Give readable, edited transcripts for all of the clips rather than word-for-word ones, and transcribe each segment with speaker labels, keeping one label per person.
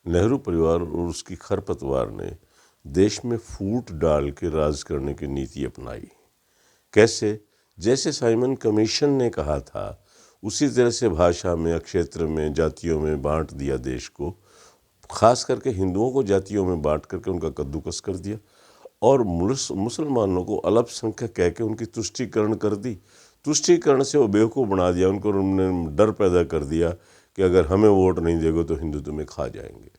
Speaker 1: नेहरू परिवार और उसकी खरपतवार ने देश में फूट डाल के राज करने की नीति अपनाई। कैसे? जैसे साइमन कमीशन ने कहा था उसी तरह से भाषा में, क्षेत्र में, जातियों में बांट दिया देश को। खास करके हिंदुओं को जातियों में बांट करके उनका कद्दूकस कर दिया और मुसलमानों को अल्पसंख्यक कह के उनकी तुष्टीकरण कर दी। तुष्टीकरण से वो बेवकूफ़ बना दिया उनको, उन्होंने डर पैदा कर दिया कि अगर हमें वोट नहीं देगा तो हिंदू तुम्हें खा जाएंगे।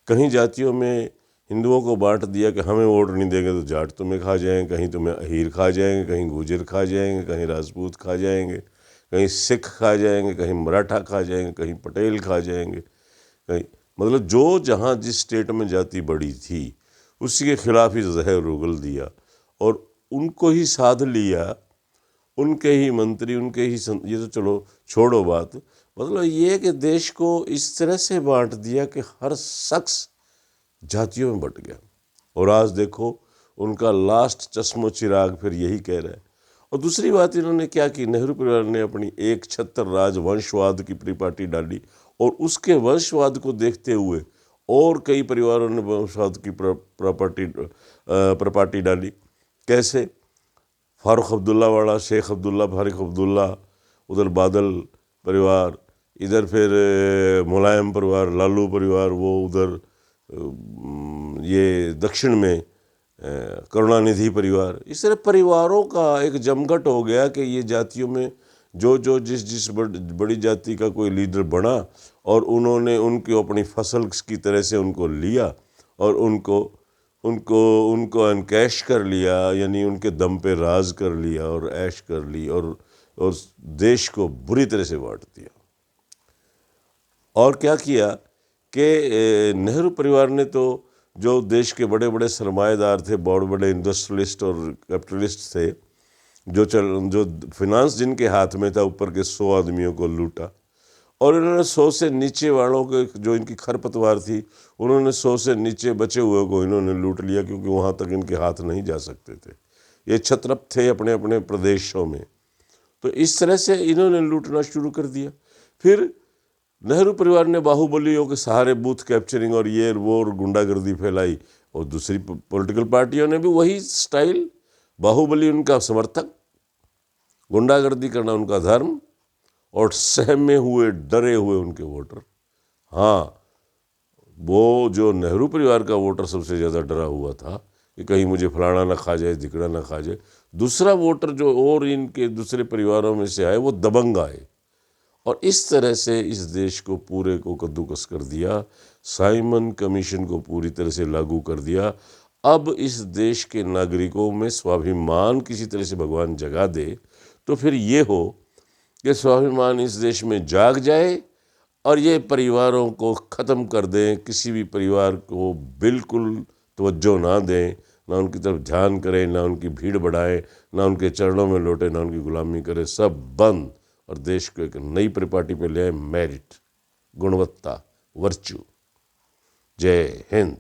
Speaker 1: कहीं जातियों में हिंदुओं को बांट दिया कि हमें वोट नहीं देंगे तो जाट तुम्हें खा जाएंगे, कहीं तुम्हें अहीर खा जाएंगे, कहीं गुजर खा जाएंगे, कहीं राजपूत खा जाएंगे, कहीं सिख खा जाएंगे, कहीं मराठा खा जाएंगे, कहीं पटेल खा जाएंगे, कहीं मतलब जो जहाँ जिस स्टेट में जाति बड़ी थी उसी के खिलाफ ही जहर उगल दिया और उनको ही साध लिया, उनके ही मंत्री, उनके ही ये तो चलो छोड़ो बात, मतलब ये कि देश को इस तरह से बांट दिया कि हर शख्स जातियों में बट गया। और आज देखो उनका लास्ट चश्मो चिराग फिर यही कह रहा है। और दूसरी बात इन्होंने क्या की, नेहरू परिवार ने अपनी एक छत्र राज वंशवाद की परिपाटी डाली और उसके वंशवाद को देखते हुए और कई परिवारों ने वंशवाद की प्रपाटी डाली। कैसे? फारूक अब्दुल्ला वाला, शेख अब्दुल्ला, फारूक अब्दुल्ला, उधर बादल परिवार, इधर फिर मुलायम परिवार, लालू परिवार, वो उधर ये दक्षिण में करुणानिधि परिवार। इस तरह परिवारों का एक जमघट हो गया कि ये जातियों में जो जो जिस बड़ी जाति का कोई लीडर बना और उन्होंने उनको अपनी फसल की तरह से उनको लिया और उनको अनकैश कर लिया, यानी उनके दम पे राज कर लिया और ऐश कर ली और देश को बुरी तरह से बांट दिया। और क्या किया कि नेहरू परिवार ने तो जो देश के बड़े बड़े सरमाएदार थे, बड़े बड़े इंडस्ट्रियलिस्ट और कैपिटलिस्ट थे, जो फिनांस जिनके हाथ में था, ऊपर के 100 आदमियों को लूटा और इन्होंने 100 से नीचे वालों के, जो इनकी खरपतवार थी, उन्होंने 100 से नीचे बचे हुए को इन्होंने लूट लिया क्योंकि वहाँ तक इनके हाथ नहीं जा सकते थे। ये छत्रप थे अपने अपने प्रदेशों में। तो इस तरह से इन्होंने लूटना शुरू कर दिया। फिर नेहरू परिवार ने बाहुबलियों के सहारे बूथ कैप्चरिंग और ये वो और गुंडागर्दी फैलाई और दूसरी पॉलिटिकल पार्टियों ने भी वही स्टाइल, बाहुबली उनका समर्थक, गुंडागर्दी करना उनका धर्म और सहमे हुए, डरे हुए उनके वोटर। हाँ, वो जो नेहरू परिवार का वोटर सबसे ज़्यादा डरा हुआ था कि कहीं मुझे फलाना ना खा जाए, धिकड़ा ना खा जाए। दूसरा वोटर जो और इनके दूसरे परिवारों में से आए वो दबंग आए और इस तरह से इस देश को पूरे को कद्दूकस कर दिया। साइमन कमीशन को पूरी तरह से लागू कर दिया। अब इस देश के नागरिकों में स्वाभिमान किसी तरह से भगवान जगा दे तो फिर ये हो कि स्वाभिमान इस देश में जाग जाए और ये परिवारों को ख़त्म कर दें, किसी भी परिवार को बिल्कुल तवज्जो ना दें, ना उनकी तरफ ध्यान करें, ना उनकी भीड़ बढ़ाएं, ना उनके चरणों में लौटे, ना उनकी गुलामी करें, सब बंद और देश को एक नई परिपाटी पे ले आए, मेरिट, गुणवत्ता, वर्च्यू। जय हिंद।